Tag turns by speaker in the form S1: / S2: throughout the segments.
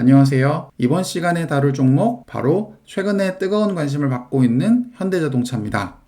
S1: 안녕하세요. 이번 시간에 다룰 종목 바로 최근에 뜨거운 관심을 받고 있는 현대자동차입니다.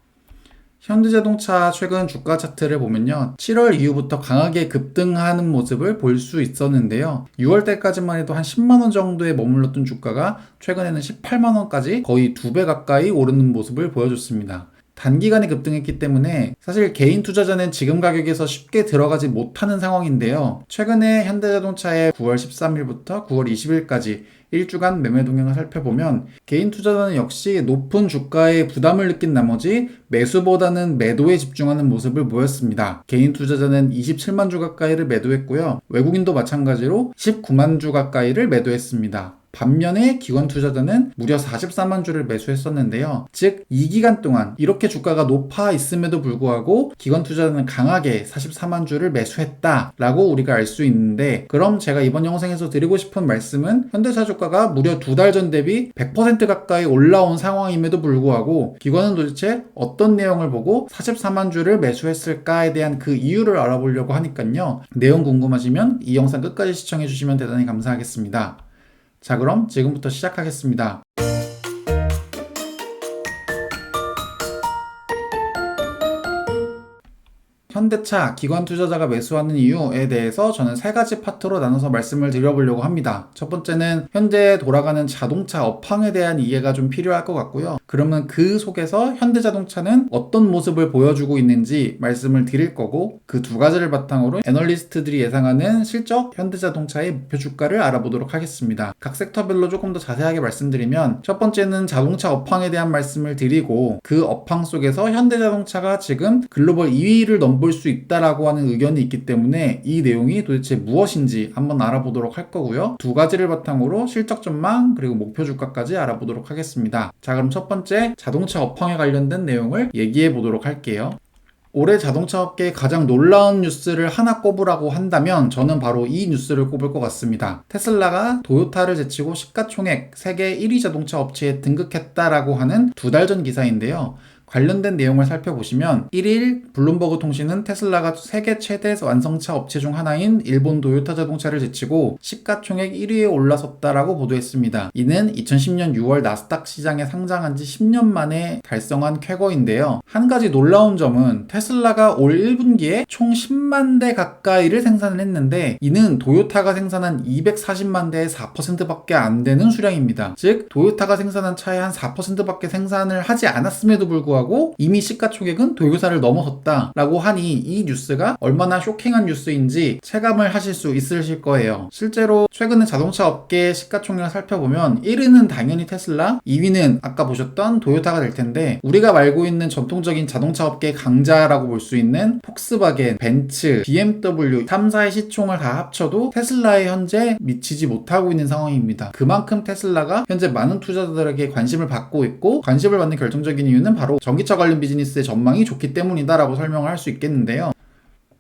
S1: 현대자동차 최근 주가 차트를 보면요. 7월 이후부터 강하게 급등하는 모습을 볼 수 있었는데요. 6월 때까지만 해도 한 10만원 정도에 머물렀던 주가가 최근에는 18만원까지 거의 2배 가까이 오르는 모습을 보여줬습니다. 단기간에 급등했기 때문에 사실 개인 투자자는 지금 가격에서 쉽게 들어가지 못하는 상황인데요. 최근에 현대자동차의 9월 13일부터 9월 20일까지 일주간 매매 동향을 살펴보면 개인 투자자는 역시 높은 주가에 부담을 느낀 나머지 매수보다는 매도에 집중하는 모습을 보였습니다. 개인 투자자는 27만 주 가까이를 매도했고요. 외국인도 마찬가지로 19만 주 가까이를 매도했습니다. 반면에 기관 투자자는 무려 44만 주를 매수했었는데요. 즉, 이 기간 동안 이렇게 주가가 높아 있음에도 불구하고 기관 투자자는 강하게 44만 주를 매수했다라고 우리가 알 수 있는데, 그럼 제가 이번 영상에서 드리고 싶은 말씀은 현대차 주가가 무려 2달 전 대비 100% 가까이 올라온 상황임에도 불구하고 기관은 도대체 어떤 내용을 보고 44만 주를 매수했을까에 대한 그 이유를 알아보려고 하니까요. 내용 궁금하시면 이 영상 끝까지 시청해 주시면 대단히 감사하겠습니다. 자, 그럼 지금부터 시작하겠습니다. 현대차 기관 투자자가 매수하는 이유에 대해서 저는 세 가지 파트로 나눠서 말씀을 드려보려고 합니다. 첫 번째는 현재 돌아가는 자동차 업황에 대한 이해가 좀 필요할 것 같고요. 그러면 그 속에서 현대자동차는 어떤 모습을 보여주고 있는지 말씀을 드릴 거고, 그 두 가지를 바탕으로 애널리스트들이 예상하는 실적 현대자동차의 목표 주가를 알아보도록 하겠습니다. 각 섹터별로 조금 더 자세하게 말씀드리면, 첫 번째는 자동차 업황에 대한 말씀을 드리고, 그 업황 속에서 현대자동차가 지금 글로벌 2위를 넘볼 수 있다라고 하는 의견이 있기 때문에 이 내용이 도대체 무엇인지 한번 알아보도록 할 거고요. 두 가지를 바탕으로 실적 전망 그리고 목표 주가까지 알아보도록 하겠습니다. 자, 그럼 첫 번째 자동차 업황에 관련된 내용을 얘기해 보도록 할게요. 올해 자동차 업계의 가장 놀라운 뉴스를 하나 꼽으라고 한다면 저는 바로 이 뉴스를 꼽을 것 같습니다. 테슬라가 도요타를 제치고 시가총액 세계 1위 자동차 업체에 등극했다라고 하는 2달 전 기사인데요. 관련된 내용을 살펴보시면 1일 블룸버그 통신은 테슬라가 세계 최대 완성차 업체 중 하나인 일본 도요타 자동차를 제치고 시가총액 1위에 올라섰다라고 보도했습니다. 이는 2010년 6월 나스닥 시장에 상장한 지 10년 만에 달성한 쾌거인데요. 한 가지 놀라운 점은 테슬라가 올 1분기에 총 10만 대 가까이를 생산을 했는데, 이는 도요타가 생산한 240만 대의 4%밖에 안 되는 수량입니다. 즉, 도요타가 생산한 차의 한 4%밖에 생산을 하지 않았음에도 불구하고 이미 시가총액은 도요타를 넘어섰다라고 하니 이 뉴스가 얼마나 쇼킹한 뉴스인지 체감을 하실 수 있으실 거예요. 실제로 최근에 자동차 업계의 시가총액을 살펴보면 1위는 당연히 테슬라, 2위는 아까 보셨던 도요타가 될 텐데, 우리가 알고 있는 전통적인 자동차 업계의 강자라고 볼 수 있는 폭스바겐, 벤츠, BMW 3사의 시총을 다 합쳐도 테슬라에 현재 미치지 못하고 있는 상황입니다. 그만큼 테슬라가 현재 많은 투자자들에게 관심을 받고 있고, 관심을 받는 결정적인 이유는 바로 전기차 관련 비즈니스의 전망이 좋기 때문이다라고 설명을 할 수 있겠는데요.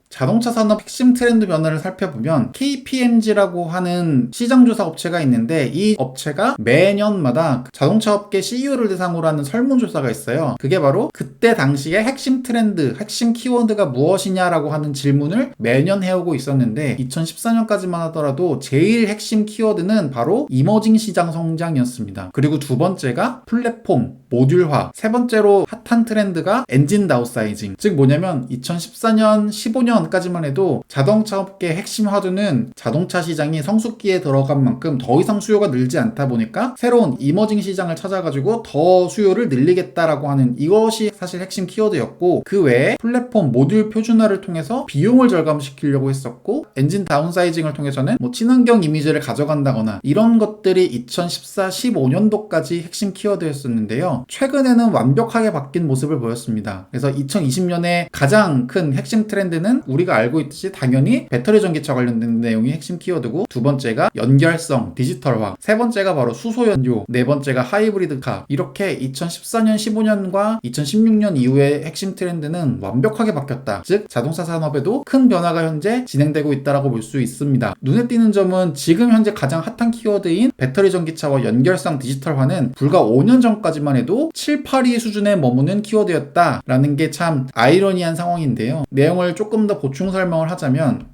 S1: 자동차 산업 핵심 트렌드 변화를 살펴보면 KPMG라고 하는 시장조사 업체가 있는데, 이 업체가 매년마다 자동차 업계 CEO를 대상으로 하는 설문조사가 있어요. 그게 바로 그때 당시에 핵심 트렌드, 핵심 키워드가 무엇이냐라고 하는 질문을 매년 해오고 있었는데, 2014년까지만 하더라도 제일 핵심 키워드는 바로 이머징 시장 성장이었습니다. 그리고 두 번째가 플랫폼, 모듈화, 세 번째로 핫한 트렌드가 엔진 다운사이징. 즉 뭐냐면 2014년, 15년 까지만 해도 자동차 업계의 핵심 화두는 자동차 시장이 성숙기에 들어간 만큼 더 이상 수요가 늘지 않다 보니까 새로운 이머징 시장을 찾아가지고 더 수요를 늘리겠다라고 하는 이것이 사실 핵심 키워드였고, 그 외에 플랫폼 모듈 표준화를 통해서 비용을 절감시키려고 했었고, 엔진 다운사이징을 통해서는 친환경 이미지를 가져간다거나 이런 것들이 2014, 15년도까지 핵심 키워드였었는데요. 최근에는 완벽하게 바뀐 모습을 보였습니다. 그래서 2020년에 가장 큰 핵심 트렌드는 우리가 알고 있듯이 당연히 배터리 전기차 관련된 내용이 핵심 키워드고, 두 번째가 연결성, 디지털화, 세 번째가 바로 수소연료, 네 번째가 하이브리드카. 이렇게 2014년, 15년과 2016년 이후의 핵심 트렌드는 완벽하게 바뀌었다. 즉 자동차 산업에도 큰 변화가 현재 진행되고 있다고 볼 수 있습니다. 눈에 띄는 점은 지금 현재 가장 핫한 키워드인 배터리 전기차와 연결성, 디지털화는 불과 5년 전까지만 해도 7, 8위 수준에 머무는 키워드였다라는 게 참 아이러니한 상황인데요. 내용을 조금 더 보충 설명을 하자면,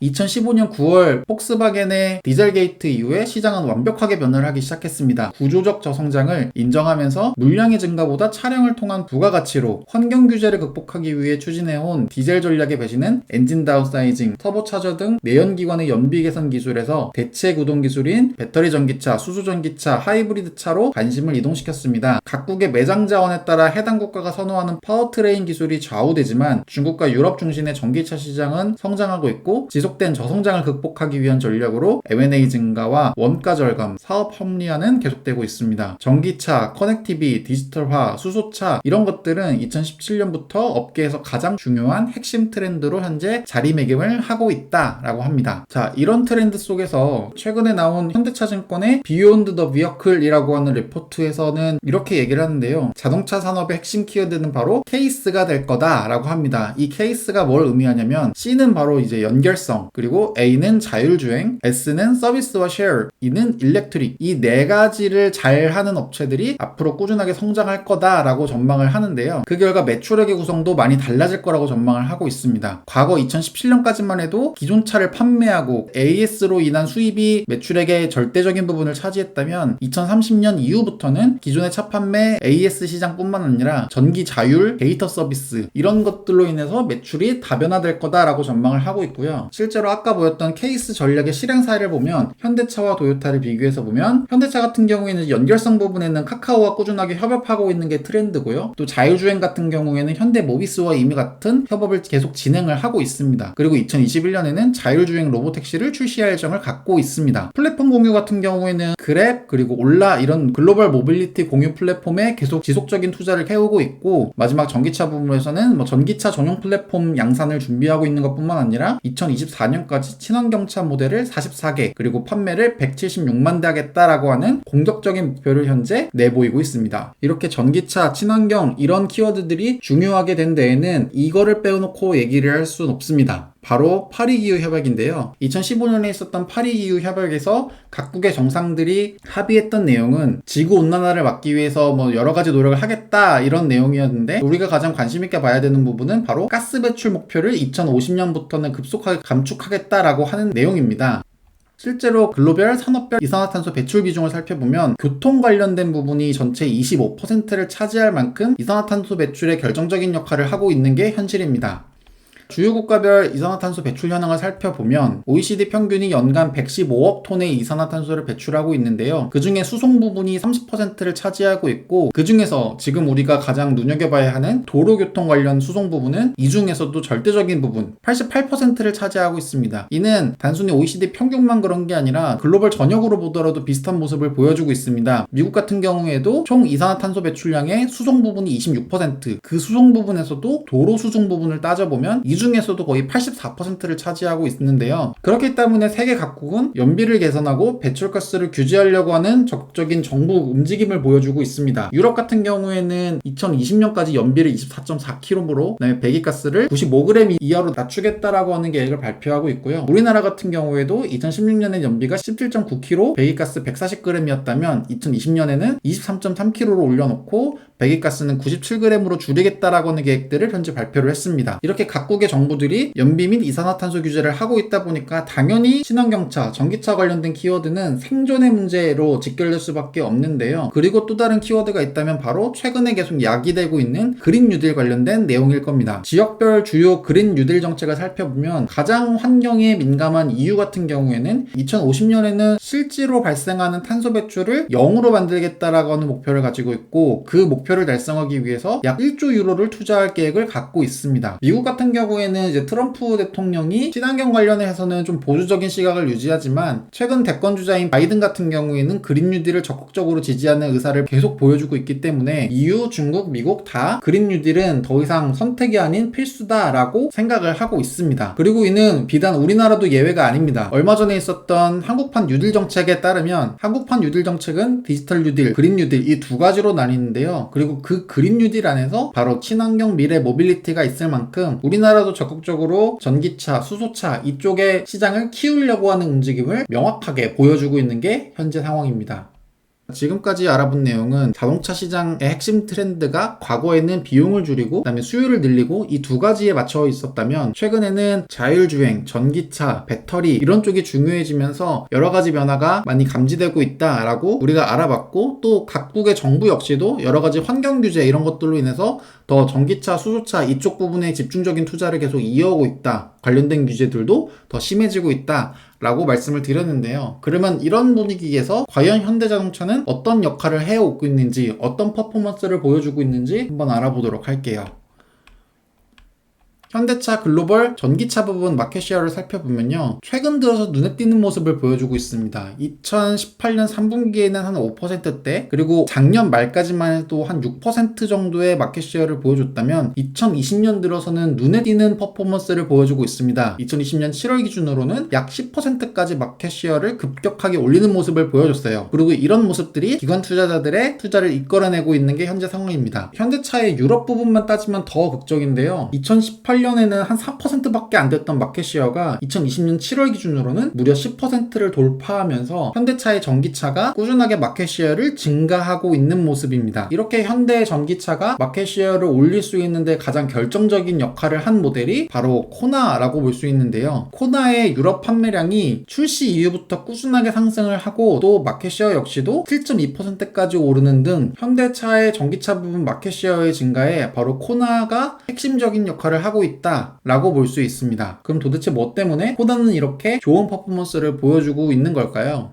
S1: 2015년 9월 폭스바겐의 디젤 게이트 이후에 시장은 완벽하게 변화를 하기 시작했습니다. 구조적 저성장을 인정하면서 물량의 증가보다 차량을 통한 부가가치로 환경 규제를 극복하기 위해 추진해온 디젤 전략의 배신은 엔진 다운사이징, 터보차저 등 내연기관의 연비 개선 기술에서 대체 구동 기술인 배터리 전기차, 수소 전기차, 하이브리드 차로 관심을 이동시켰습니다. 각국의 매장 자원에 따라 해당 국가가 선호하는 파워트레인 기술이 좌우되지만 중국과 유럽 중심의 전기차 시장은 성장하고 있고 지속된 저성장을 극복하기 위한 전략으로 M&A 증가와 원가 절감, 사업 합리화는 계속되고 있습니다. 전기차, 커넥티비, 디지털화, 수소차 이런 것들은 2017년부터 업계에서 가장 중요한 핵심 트렌드로 현재 자리매김을 하고 있다라고 합니다. 자, 이런 트렌드 속에서 최근에 나온 현대차증권의 Beyond the Vehicle이라고 하는 리포트에서는 이렇게 얘기를 하는데요. 자동차 산업의 핵심 키워드는 바로 케이스가 될 거다라고 합니다. 이 케이스가 뭘 의미하냐면 C는 바로 이제 연결성, 그리고 A는 자율주행, S는 서비스와 쉐어, E는 일렉트릭. 이 네 가지를 잘 하는 업체들이 앞으로 꾸준하게 성장할 거다라고 전망을 하는데요. 그 결과 매출액의 구성도 많이 달라질 거라고 전망을 하고 있습니다. 과거 2017년까지만 해도 기존 차를 판매하고 AS로 인한 수입이 매출액의 절대적인 부분을 차지했다면 2030년 이후부터는 기존의 차 판매 AS 시장뿐만 아니라 전기 자율, 데이터 서비스 이런 것들로 인해서 매출이 다변화될 거다라고 전망을 하고 있고요. 실제로 아까 보였던 케이스 전략의 실행 사례를 보면 현대차와 도요타를 비교해서 보면 현대차 같은 경우에는 연결성 부분에는 카카오와 꾸준하게 협업하고 있는 게 트렌드고요. 또 자율주행 같은 경우에는 현대모비스와 이미 같은 협업을 계속 진행을 하고 있습니다. 그리고 2021년에는 자율주행 로보택시를 출시할 예정을 갖고 있습니다. 플랫폼 공유 같은 경우에는 그랩 그리고 올라 이런 글로벌 모빌리티 공유 플랫폼에 계속 지속적인 투자를 해오고 있고 마지막 전기차 부분에서는 전기차 전용 플랫폼 양산을 준비하고 있는 것뿐만 아니라 2024년까지 친환경차 모델을 44개 그리고 판매를 176만 대 하겠다라고 하는 공격적인 목표를 현재 내보이고 있습니다. 이렇게 전기차, 친환경 이런 키워드들이 중요하게 된 데에는 이거를 빼놓고 얘기를 할 수는 없습니다. 바로 파리기후협약인데요. 2015년에 있었던 파리기후협약에서 각국의 정상들이 합의했던 내용은 지구온난화를 막기 위해서 여러 가지 노력을 하겠다 이런 내용이었는데 우리가 가장 관심 있게 봐야 되는 부분은 바로 가스 배출 목표를 2050년부터는 급속하게 감축하겠다라고 하는 내용입니다. 실제로 글로벌 산업별 이산화탄소 배출 비중을 살펴보면 교통 관련된 부분이 전체 25%를 차지할 만큼 이산화탄소 배출에 결정적인 역할을 하고 있는 게 현실입니다. 주요 국가별 이산화탄소 배출 현황을 살펴보면 OECD 평균이 연간 115억 톤의 이산화탄소를 배출하고 있는데요. 그 중에 수송 부분이 30%를 차지하고 있고 그 중에서 지금 우리가 가장 눈여겨봐야 하는 도로교통 관련 수송 부분은 이 중에서도 절대적인 부분 88%를 차지하고 있습니다. 이는 단순히 OECD 평균만 그런 게 아니라 글로벌 전역으로 보더라도 비슷한 모습을 보여주고 있습니다. 미국 같은 경우에도 총 이산화탄소 배출량의 수송 부분이 26%, 그 수송 부분에서도 도로 수송 부분을 따져보면 이 중에서도 거의 84%를 차지하고 있는데요. 그렇기 때문에 세계 각국은 연비를 개선하고 배출가스를 규제하려고 하는 적극적인 정부 움직임을 보여주고 있습니다. 유럽 같은 경우에는 2020년까지 연비를 24.4kg으로 그다음에 배기가스를 95g 이하로 낮추겠다라고 하는 계획을 발표하고 있고요. 우리나라 같은 경우에도 2016년에 연비가 17.9kg, 배기가스 140g이었다면 2020년에는 23.3kg로 올려놓고 배기가스는 97g으로 줄이겠다라고 하는 계획들을 현재 발표를 했습니다. 이렇게 각국의 정부들이 연비 및 이산화탄소 규제를 하고 있다 보니까 당연히 친환경차, 전기차 관련된 키워드는 생존의 문제로 직결될 수밖에 없는데요. 그리고 또 다른 키워드가 있다면 바로 최근에 계속 야기되고 있는 그린 뉴딜 관련된 내용일 겁니다. 지역별 주요 그린 뉴딜 정책을 살펴보면 가장 환경에 민감한 EU 같은 경우에는 2050년에는 실제로 발생하는 탄소 배출을 0으로 만들겠다라고 하는 목표를 가지고 있고 그 목표를 달성하기 위해서 약 1조 유로를 투자할 계획을 갖고 있습니다. 미국 같은 경우에는 이제 트럼프 대통령이 친환경 관련해서는 좀 보수적인 시각을 유지하지만 최근 대권 주자인 바이든 같은 경우에는 그린 뉴딜을 적극적으로 지지하는 의사를 계속 보여주고 있기 때문에 EU, 중국, 미국 다 그린 뉴딜은 더 이상 선택이 아닌 필수다라고 생각을 하고 있습니다. 그리고 이는 비단 우리나라도 예외가 아닙니다. 얼마 전에 있었던 한국판 뉴딜 정책에 따르면 한국판 뉴딜 정책은 디지털 뉴딜, 그린 뉴딜 이 두 가지로 나뉘는데요. 그리고 그 그린 뉴딜 안에서 바로 친환경 미래 모빌리티가 있을 만큼 우리나라도 적극적으로 전기차, 수소차 이쪽의 시장을 키우려고 하는 움직임을 명확하게 보여주고 있는 게 현재 상황입니다. 지금까지 알아본 내용은 자동차 시장의 핵심 트렌드가 과거에는 비용을 줄이고 그다음에 수요를 늘리고 이 두 가지에 맞춰 있었다면 최근에는 자율주행, 전기차, 배터리 이런 쪽이 중요해지면서 여러 가지 변화가 많이 감지되고 있다라고 우리가 알아봤고 또 각국의 정부 역시도 여러 가지 환경 규제 이런 것들로 인해서 더 전기차, 수소차 이쪽 부분에 집중적인 투자를 계속 이어오고 있다. 관련된 규제들도 더 심해지고 있다. 라고 말씀을 드렸는데요. 그러면 이런 분위기에서 과연 현대자동차는 어떤 역할을 해오고 있는지, 어떤 퍼포먼스를 보여주고 있는지 한번 알아보도록 할게요. 현대차 글로벌 전기차 부분 마켓시어를 살펴보면요. 최근 들어서 눈에 띄는 모습을 보여주고 있습니다. 2018년 3분기에는 한 5%대, 그리고 작년 말까지만 해도 한 6% 정도의 마켓시어를 보여줬다면 2020년 들어서는 눈에 띄는 퍼포먼스를 보여주고 있습니다. 2020년 7월 기준으로는 약 10%까지 마켓시어를 급격하게 올리는 모습을 보여줬어요. 그리고 이런 모습들이 기관 투자자들의 투자를 이끌어내고 있는 게 현재 상황입니다. 현대차의 유럽 부분만 따지면 더 극적인데요. 2018년에는 한 4%밖에 안 됐던 마켓시어가 2020년 7월 기준으로는 무려 10%를 돌파하면서 현대차의 전기차가 꾸준하게 마켓시어를 증가하고 있는 모습입니다. 이렇게 현대 전기차가 마켓시어를 올릴 수 있는데 가장 결정적인 역할을 한 모델이 바로 코나라고 볼 수 있는데요. 코나의 유럽 판매량이 출시 이후부터 꾸준하게 상승을 하고 또 마켓시어 역시도 7.2%까지 오르는 등 현대차의 전기차 부분 마켓시어의 증가에 바로 코나가 핵심적인 역할을 하고 있다라고 볼 수 있습니다. 그럼 도대체 뭐 때문에 코나는 이렇게 좋은 퍼포먼스를 보여주고 있는 걸까요?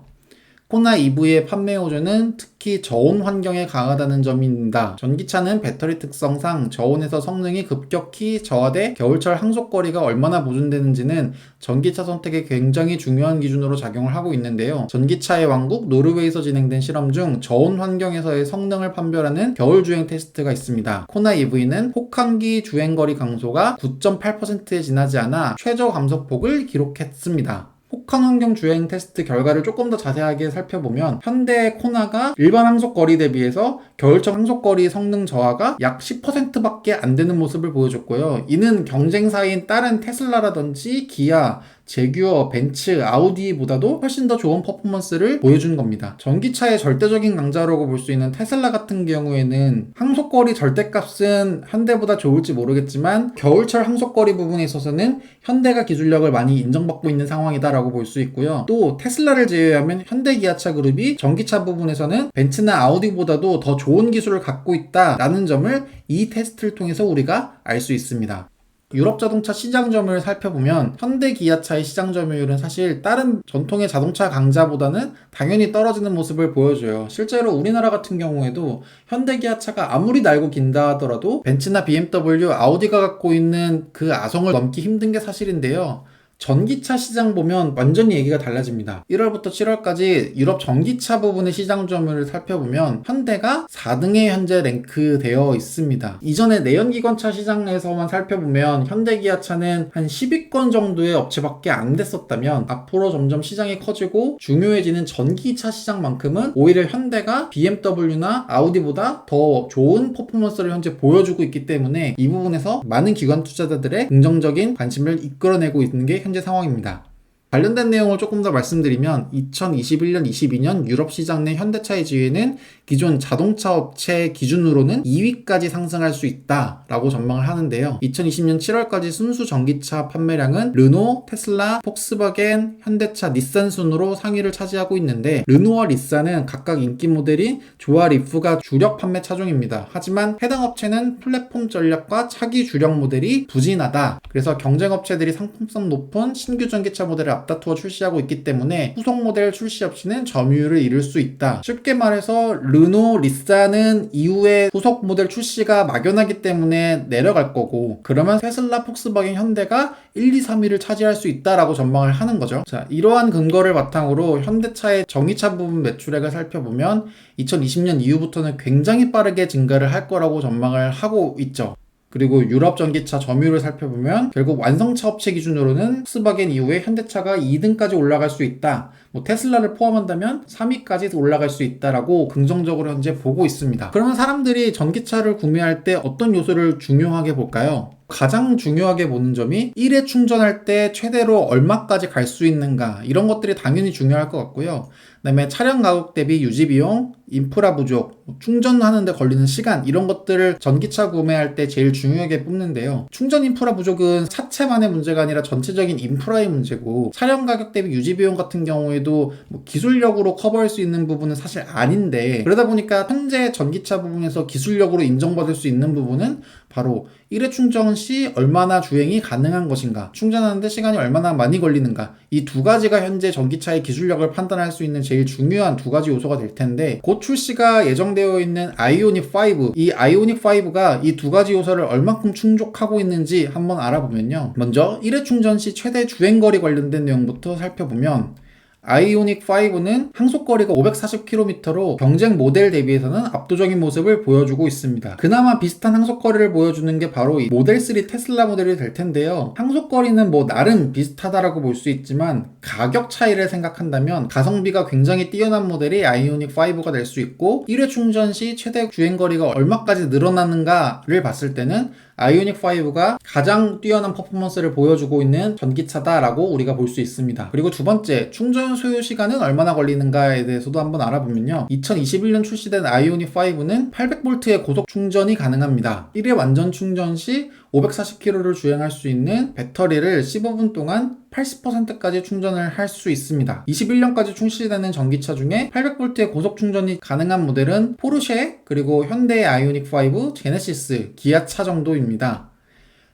S1: 코나 EV의 판매 호조는 특히 저온 환경에 강하다는 점입니다. 전기차는 배터리 특성상 저온에서 성능이 급격히 저하돼 겨울철 항속거리가 얼마나 보존되는지는 전기차 선택에 굉장히 중요한 기준으로 작용을 하고 있는데요. 전기차의 왕국 노르웨이에서 진행된 실험 중 저온 환경에서의 성능을 판별하는 겨울 주행 테스트가 있습니다. 코나 EV는 혹한기 주행거리 강소가 9.8%에 지나지 않아 최저 감속폭을 기록했습니다. 혹한 환경 주행 테스트 결과를 조금 더 자세하게 살펴보면 현대 코나가 일반 항속거리 대비해서 겨울철 항속거리 성능 저하가 약 10%밖에 안 되는 모습을 보여줬고요. 이는 경쟁사인 다른 테슬라라든지 기아, 제규어, 벤츠, 아우디보다도 훨씬 더 좋은 퍼포먼스를 보여준 겁니다. 전기차의 절대적인 강자라고 볼 수 있는 테슬라 같은 경우에는 항속거리 절대값은 현대보다 좋을지 모르겠지만 겨울철 항속거리 부분에 있어서는 현대가 기술력을 많이 인정받고 있는 상황이다라고 볼 수 있고요. 또 테슬라를 제외하면 현대 기아차 그룹이 전기차 부분에서는 벤츠나 아우디보다도 더 좋은 기술을 갖고 있다라는 점을 이 테스트를 통해서 우리가 알 수 있습니다. 유럽 자동차 시장 점유율을 살펴보면 현대 기아차의 시장 점유율은 사실 다른 전통의 자동차 강자보다는 당연히 떨어지는 모습을 보여줘요. 실제로 우리나라 같은 경우에도 현대 기아차가 아무리 날고 긴다 하더라도 벤츠나 BMW, 아우디가 갖고 있는 그 아성을 넘기 힘든 게 사실인데요. 전기차 시장 보면 완전히 얘기가 달라집니다. 1월부터 7월까지 유럽 전기차 부분의 시장 점유율을 살펴보면 현대가 4등에 현재 랭크되어 있습니다. 이전에 내연기관차 시장에서만 살펴보면 현대기아차는 한 10위권 정도의 업체밖에 안 됐었다면 앞으로 점점 시장이 커지고 중요해지는 전기차 시장만큼은 오히려 현대가 BMW나 아우디보다 더 좋은 퍼포먼스를 현재 보여주고 있기 때문에 이 부분에서 많은 기관 투자자들의 긍정적인 관심을 이끌어내고 있는 게 현재 상황입니다. 관련된 내용을 조금 더 말씀드리면 2021년, 22년 유럽 시장 내 현대차의 지위는 기존 자동차 업체 기준으로는 2위까지 상승할 수 있다라고 전망을 하는데요. 2020년 7월까지 순수 전기차 판매량은 르노, 테슬라, 폭스바겐, 현대차, 닛산 순으로 상위를 차지하고 있는데 르노와 닛산은 각각 인기 모델인 조아 리프가 주력 판매 차종입니다. 하지만 해당 업체는 플랫폼 전략과 차기 주력 모델이 부진하다. 그래서 경쟁 업체들이 상품성 높은 신규 전기차 모델을 앞다투어 출시하고 있기 때문에 후속 모델 출시 없이는 점유율을 잃을 수 있다. 쉽게 말해서 르노, 닛산은 이후에 후속 모델 출시가 막연하기 때문에 내려갈 거고 그러면 테슬라, 폭스바겐, 현대가 1, 2, 3위를 차지할 수 있다라고 전망을 하는 거죠. 자, 이러한 근거를 바탕으로 현대차의 전기차 부분 매출액을 살펴보면 2020년 이후부터는 굉장히 빠르게 증가를 할 거라고 전망을 하고 있죠. 그리고 유럽 전기차 점유율을 살펴보면 결국 완성차 업체 기준으로는 폭스바겐 이후에 현대차가 2등까지 올라갈 수 있다. 테슬라를 포함한다면 3위까지 올라갈 수 있다라고 긍정적으로 현재 보고 있습니다. 그러면 사람들이 전기차를 구매할 때 어떤 요소를 중요하게 볼까요? 가장 중요하게 보는 점이 1회 충전할 때 최대로 얼마까지 갈 수 있는가 이런 것들이 당연히 중요할 것 같고요. 그다음에 차량 가격 대비 유지 비용, 인프라 부족, 충전하는데 걸리는 시간 이런 것들을 전기차 구매할 때 제일 중요하게 뽑는데요. 충전 인프라 부족은 차체만의 문제가 아니라 전체적인 인프라의 문제고, 차량 가격 대비 유지 비용 같은 경우에도 뭐 기술력으로 커버할 수 있는 부분은 사실 아닌데, 그러다 보니까 현재 전기차 부분에서 기술력으로 인정받을 수 있는 부분은 바로 1회 충전 시 얼마나 주행이 가능한 것인가, 충전하는데 시간이 얼마나 많이 걸리는가, 이 두 가지가 현재 전기차의 기술력을 판단할 수 있는 제일 중요한 두 가지 요소가 될 텐데, 곧 출시가 예정되어 있는 아이오닉 5, 이 아이오닉 5가 이 두 가지 요소를 얼만큼 충족하고 있는지 한번 알아보면요. 먼저 1회 충전 시 최대 주행거리 관련된 내용부터 살펴보면, 아이오닉 5는 항속거리가 540km로 경쟁 모델 대비해서는 압도적인 모습을 보여주고 있습니다. 그나마 비슷한 항속거리를 보여주는 게 바로 이 모델 3 테슬라 모델이 될 텐데요. 항속거리는 뭐 나름 비슷하다라고 볼 수 있지만, 가격 차이를 생각한다면 가성비가 굉장히 뛰어난 모델이 아이오닉 5가 될 수 있고, 1회 충전 시 최대 주행거리가 얼마까지 늘어나는가를 봤을 때는 아이오닉 5가 가장 뛰어난 퍼포먼스를 보여주고 있는 전기차다라고 우리가 볼 수 있습니다. 그리고 두 번째, 충전 소요 시간은 얼마나 걸리는가에 대해서도 한번 알아보면요. 2021년 출시된 아이오닉 5는 800V의 고속 충전이 가능합니다. 1회 완전 충전 시 540km를 주행할 수 있는 배터리를 15분 동안 80%까지 충전을 할 수 있습니다. 21년까지 출시되는 전기차 중에 800V의 고속 충전이 가능한 모델은 포르쉐, 그리고 현대의 아이오닉 5, 제네시스, 기아차 정도입니다.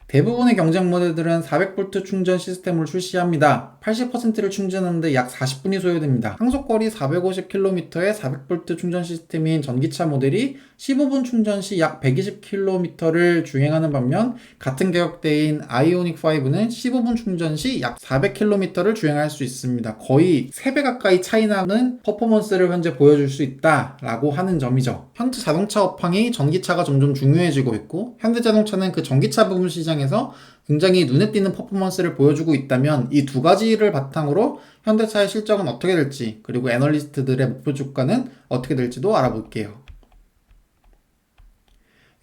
S1: 대부분의 경쟁 모델들은 400V 충전 시스템을 출시합니다. 80%를 충전하는데 약 40분이 소요됩니다. 항속거리 450km의 400V 충전 시스템인 전기차 모델이 15분 충전 시 약 120km를 주행하는 반면, 같은 가격대인 아이오닉 5는 15분 충전 시 약 400km를 주행할 수 있습니다. 거의 3배 가까이 차이 나는 퍼포먼스를 현재 보여줄 수 있다라고 하는 점이죠. 현재 자동차 업황이 전기차가 점점 중요해지고 있고, 현대자동차는 그 전기차 부분 시장에서 굉장히 눈에 띄는 퍼포먼스를 보여주고 있다면, 이 두 가지를 바탕으로 현대차의 실적은 어떻게 될지, 그리고 애널리스트들의 목표 주가는 어떻게 될지도 알아볼게요.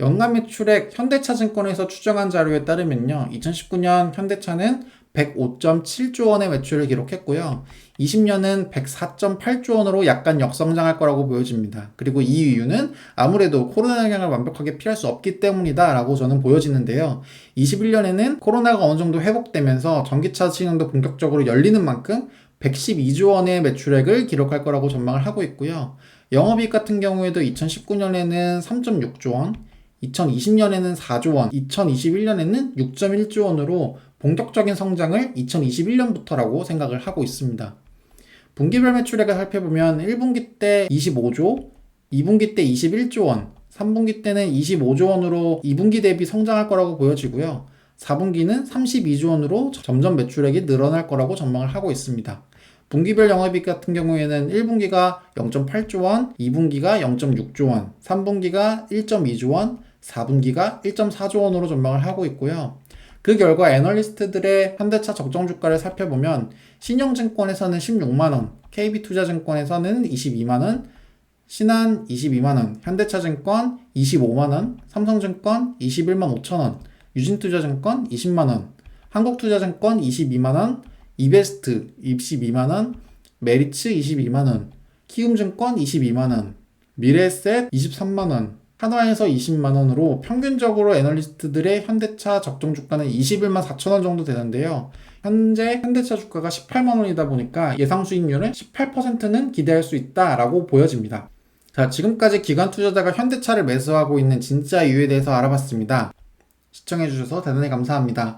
S1: 연간 매출액 현대차증권에서 추정한 자료에 따르면요, 2019년 현대차는 105.7조 원의 매출을 기록했고요. 20년은 104.8조 원으로 약간 역성장할 거라고 보여집니다. 그리고 이 이유는 아무래도 코로나 영향을 완벽하게 피할 수 없기 때문이다 라고 저는 보여지는데요. 21년에는 코로나가 어느 정도 회복되면서 전기차 시장도 본격적으로 열리는 만큼 112조 원의 매출액을 기록할 거라고 전망을 하고 있고요. 영업이익 같은 경우에도 2019년에는 3.6조 원, 2020년에는 4조 원, 2021년에는 6.1조 원으로 본격적인 성장을 2021년부터라고 생각을 하고 있습니다. 분기별 매출액을 살펴보면 1분기 때 25조, 2분기 때 21조 원, 3분기 때는 25조 원으로 2분기 대비 성장할 거라고 보여지고요. 4분기는 32조 원으로 점점 매출액이 늘어날 거라고 전망을 하고 있습니다. 분기별 영업이익 같은 경우에는 1분기가 0.8조 원, 2분기가 0.6조 원, 3분기가 1.2조 원, 4분기가 1.4조 원으로 전망을 하고 있고요. 그 결과 애널리스트들의 현대차 적정 주가를 살펴보면, 신영증권에서는 16만원, KB투자증권에서는 22만원, 신한 22만원, 현대차증권 25만원, 삼성증권 21만 5천원, 유진투자증권 20만원, 한국투자증권 22만원, 이베스트 22만원, 메리츠 22만원, 키움증권 22만원, 미래에셋 23만원, 한화에서 20만원으로 평균적으로 애널리스트들의 현대차 적정 주가는 21만 4천원 정도 되는데요. 현재 현대차 주가가 18만원이다 보니까 예상 수익률은 18%는 기대할 수 있다라고 보여집니다. 자, 지금까지 기관 투자자가 현대차를 매수하고 있는 진짜 이유에 대해서 알아봤습니다. 시청해주셔서 대단히 감사합니다.